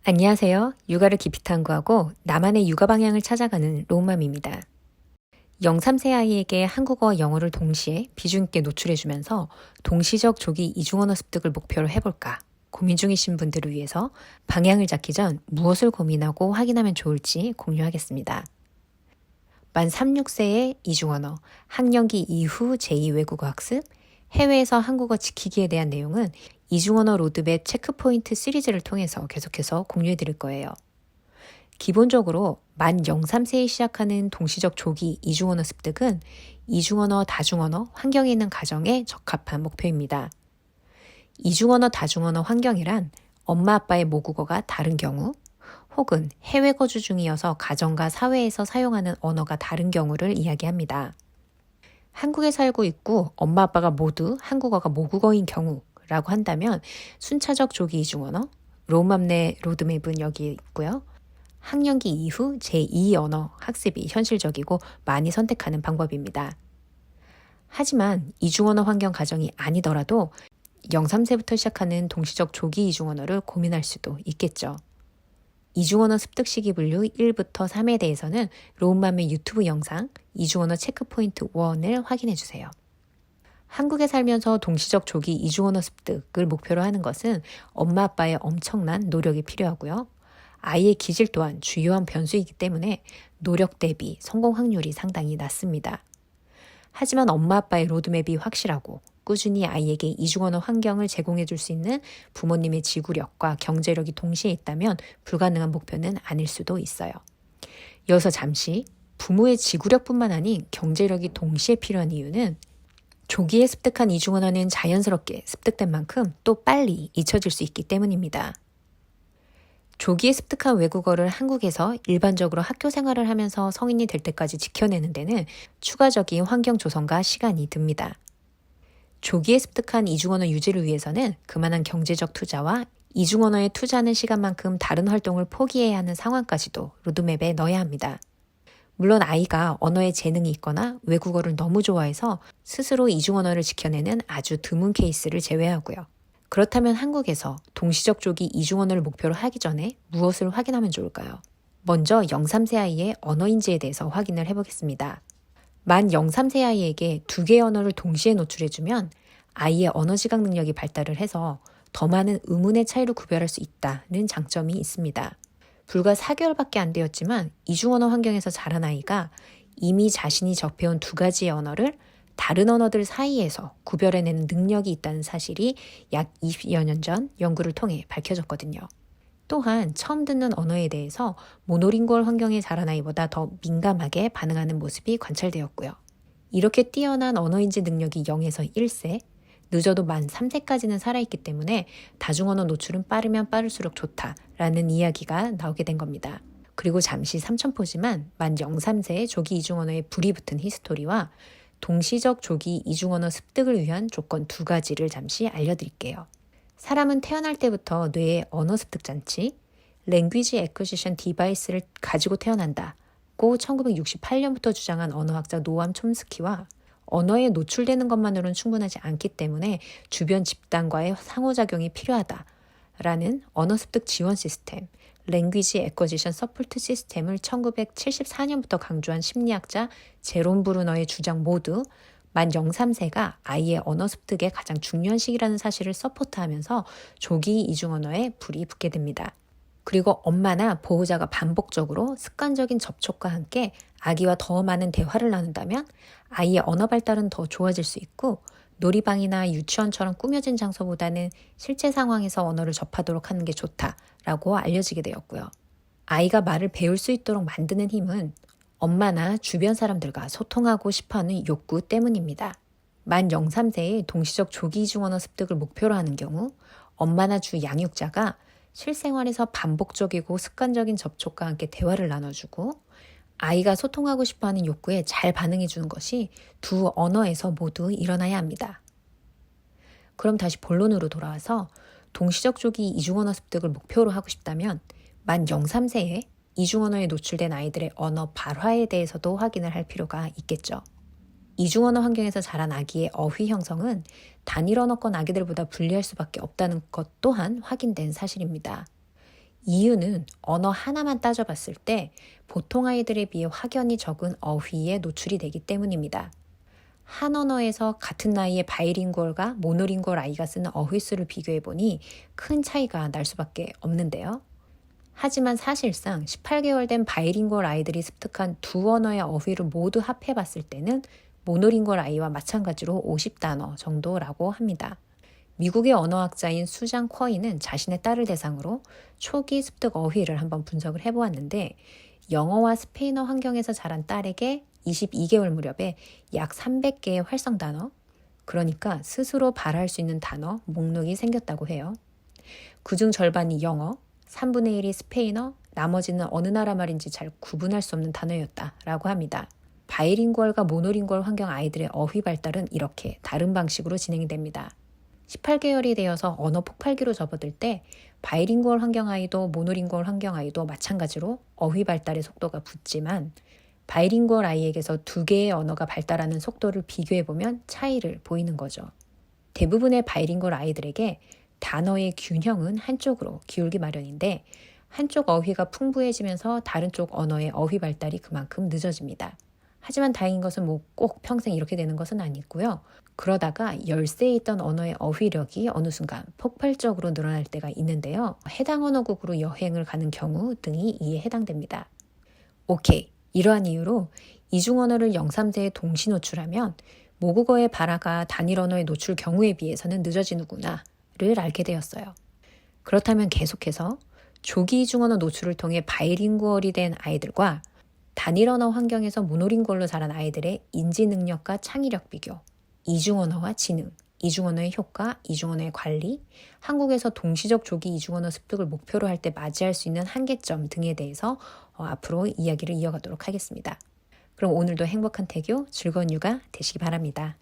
안녕하세요. 육아를 깊이 탐구하고 나만의 육아 방향을 찾아가는 로우맘입니다. 0, 3세 아이에게 한국어와 영어를 동시에 비중 있게 노출해주면서 동시적 조기 이중언어 습득을 목표로 해볼까 고민 중이신 분들을 위해서 방향을 잡기 전 무엇을 고민하고 확인하면 좋을지 공유하겠습니다. 만 3, 6세의 이중언어, 학령기 이후 제2외국어 학습, 해외에서 한국어 지키기에 대한 내용은 이중언어 로드맵 체크포인트 시리즈를 통해서 계속해서 공유해 드릴 거예요. 기본적으로 만 0, 3세에 시작하는 동시적 조기 이중언어 습득은 이중언어, 다중언어, 환경에 있는 가정에 적합한 목표입니다. 이중언어, 다중언어 환경이란 엄마 아빠의 모국어가 다른 경우 혹은 해외 거주 중이어서 가정과 사회에서 사용하는 언어가 다른 경우를 이야기합니다. 한국에 살고 있고 엄마 아빠가 모두 한국어가 모국어인 경우라고 한다면 순차적 조기 이중언어, 로우맘 내 로드맵은 여기 있고요. 학령기 이후 제2언어 학습이 현실적이고 많이 선택하는 방법입니다. 하지만 이중언어 환경 가정이 아니더라도 0, 3세부터 시작하는 동시적 조기 이중언어를 고민할 수도 있겠죠. 이중언어 습득 시기 분류 1부터 3에 대해서는 로우맘의 유튜브 영상 이중언어 체크포인트 1을 확인해 주세요. 한국에 살면서 동시적 조기 이중언어 습득을 목표로 하는 것은 엄마 아빠의 엄청난 노력이 필요하고요. 아이의 기질 또한 주요한 변수이기 때문에 노력 대비 성공 확률이 상당히 낮습니다. 하지만 엄마 아빠의 로드맵이 확실하고 꾸준히 아이에게 이중언어 환경을 제공해 줄 수 있는 부모님의 지구력과 경제력이 동시에 있다면 불가능한 목표는 아닐 수도 있어요. 이어서 잠시 부모의 지구력뿐만 아닌 경제력이 동시에 필요한 이유는 조기에 습득한 이중언어는 자연스럽게 습득된 만큼 또 빨리 잊혀질 수 있기 때문입니다. 조기에 습득한 외국어를 한국에서 일반적으로 학교 생활을 하면서 성인이 될 때까지 지켜내는 데는 추가적인 환경 조성과 시간이 듭니다. 조기에 습득한 이중언어 유지를 위해서는 그만한 경제적 투자와 이중언어에 투자하는 시간만큼 다른 활동을 포기해야 하는 상황까지도 로드맵에 넣어야 합니다. 물론 아이가 언어에 재능이 있거나 외국어를 너무 좋아해서 스스로 이중언어를 지켜내는 아주 드문 케이스를 제외하고요. 그렇다면 한국에서 동시적 조기 이중언어를 목표로 하기 전에 무엇을 확인하면 좋을까요? 먼저 0, 3세 아이의 언어인지에 대해서 확인을 해보겠습니다. 만 0, 3세 아이에게 두 개의 언어를 동시에 노출해주면 아이의 언어 지각 능력이 발달을 해서 더 많은 의문의 차이를 구별할 수 있다는 장점이 있습니다. 불과 4개월밖에 안 되었지만 이중언어 환경에서 자란 아이가 이미 자신이 접해온 두 가지의 언어를 다른 언어들 사이에서 구별해내는 능력이 있다는 사실이 약 20여 년 전 연구를 통해 밝혀졌거든요. 또한 처음 듣는 언어에 대해서 모노링구얼 환경에 자란 아이보다 더 민감하게 반응하는 모습이 관찰되었고요. 이렇게 뛰어난 언어인지 능력이 0에서 1세, 늦어도 만 3세까지는 살아있기 때문에 다중언어 노출은 빠르면 빠를수록 좋다라는 이야기가 나오게 된 겁니다. 그리고 잠시 삼천포지만 만 0, 3세의 조기 이중언어에 불이 붙은 히스토리와 동시적 조기 이중언어 습득을 위한 조건 두 가지를 잠시 알려드릴게요. 사람은 태어날 때부터 뇌의 언어 습득 장치, Language Acquisition Device를 가지고 태어난다고 1968년부터 주장한 언어학자 노암 촘스키와 언어에 노출되는 것만으로는 충분하지 않기 때문에 주변 집단과의 상호작용이 필요하다라는 언어 습득 지원 시스템, Language Acquisition Support 시스템을 1974년부터 강조한 심리학자 제롬 브루너의 주장 모두 만 0, 3세가 아이의 언어 습득의 가장 중요한 시기라는 사실을 서포트하면서 조기 이중언어에 불이 붙게 됩니다. 그리고 엄마나 보호자가 반복적으로 습관적인 접촉과 함께 아기와 더 많은 대화를 나눈다면 아이의 언어 발달은 더 좋아질 수 있고 놀이방이나 유치원처럼 꾸며진 장소보다는 실제 상황에서 언어를 접하도록 하는 게 좋다라고 알려지게 되었고요. 아이가 말을 배울 수 있도록 만드는 힘은 엄마나 주변 사람들과 소통하고 싶어하는 욕구 때문입니다. 만 0, 3세의 동시적 조기 이중언어 습득을 목표로 하는 경우 엄마나 주 양육자가 실생활에서 반복적이고 습관적인 접촉과 함께 대화를 나눠주고 아이가 소통하고 싶어하는 욕구에 잘 반응해주는 것이 두 언어에서 모두 일어나야 합니다. 그럼 다시 본론으로 돌아와서 동시적 조기 이중언어 습득을 목표로 하고 싶다면 만 0, 3세에 이중언어에 노출된 아이들의 언어 발화에 대해서도 확인을 할 필요가 있겠죠. 이중언어 환경에서 자란 아기의 어휘 형성은 단일 언어권 아기들보다 불리할 수밖에 없다는 것 또한 확인된 사실입니다. 이유는 언어 하나만 따져봤을 때 보통 아이들에 비해 확연히 적은 어휘에 노출이 되기 때문입니다. 한 언어에서 같은 나이의 바이링구얼과 모노링구얼 아이가 쓰는 어휘수를 비교해보니 큰 차이가 날 수밖에 없는데요. 하지만 사실상 18개월 된 바이링구얼 아이들이 습득한 두 언어의 어휘를 모두 합해봤을 때는 모노링구얼 아이와 마찬가지로 50단어 정도라고 합니다. 미국의 언어학자인 수잔 쿼이는 자신의 딸을 대상으로 초기 습득 어휘를 한번 분석을 해보았는데 영어와 스페인어 환경에서 자란 딸에게 22개월 무렵에 약 300개의 활성 단어, 그러니까 스스로 발할 수 있는 단어 목록이 생겼다고 해요. 그중 절반이 영어, 3분의 1이 스페인어, 나머지는 어느 나라 말인지 잘 구분할 수 없는 단어였다라고 합니다. 바이링구얼과 모노링구얼 환경 아이들의 어휘 발달은 이렇게 다른 방식으로 진행이 됩니다. 18개월이 되어서 언어 폭발기로 접어들 때 바이링구얼 환경 아이도 모노링구얼 환경 아이도 마찬가지로 어휘 발달의 속도가 붙지만 바이링구얼 아이에게서 두 개의 언어가 발달하는 속도를 비교해보면 차이를 보이는 거죠. 대부분의 바이링구얼 아이들에게 단어의 균형은 한쪽으로 기울기 마련인데 한쪽 어휘가 풍부해지면서 다른 쪽 언어의 어휘 발달이 그만큼 늦어집니다. 하지만 다행인 것은 꼭 평생 이렇게 되는 것은 아니고요. 그러다가 열세에 있던 언어의 어휘력이 어느 순간 폭발적으로 늘어날 때가 있는데요. 해당 언어국으로 여행을 가는 경우 등이 이에 해당됩니다. 오케이. 이러한 이유로 이중 언어를 0, 3세에 동시 노출하면 모국어의 발화가 단일 언어의 노출 경우에 비해서는 늦어지는구나를 알게 되었어요. 그렇다면 계속해서 조기 이중 언어 노출을 통해 바이링구얼이 된 아이들과 단일 언어 환경에서 모노링구얼로 자란 아이들의 인지 능력과 창의력 비교, 이중 언어와 지능, 이중 언어의 효과, 이중 언어의 관리, 한국에서 동시적 조기 이중 언어 습득을 목표로 할 때 맞이할 수 있는 한계점 등에 대해서 앞으로 이야기를 이어가도록 하겠습니다. 그럼 오늘도 행복한 태교, 즐거운 육아 되시기 바랍니다.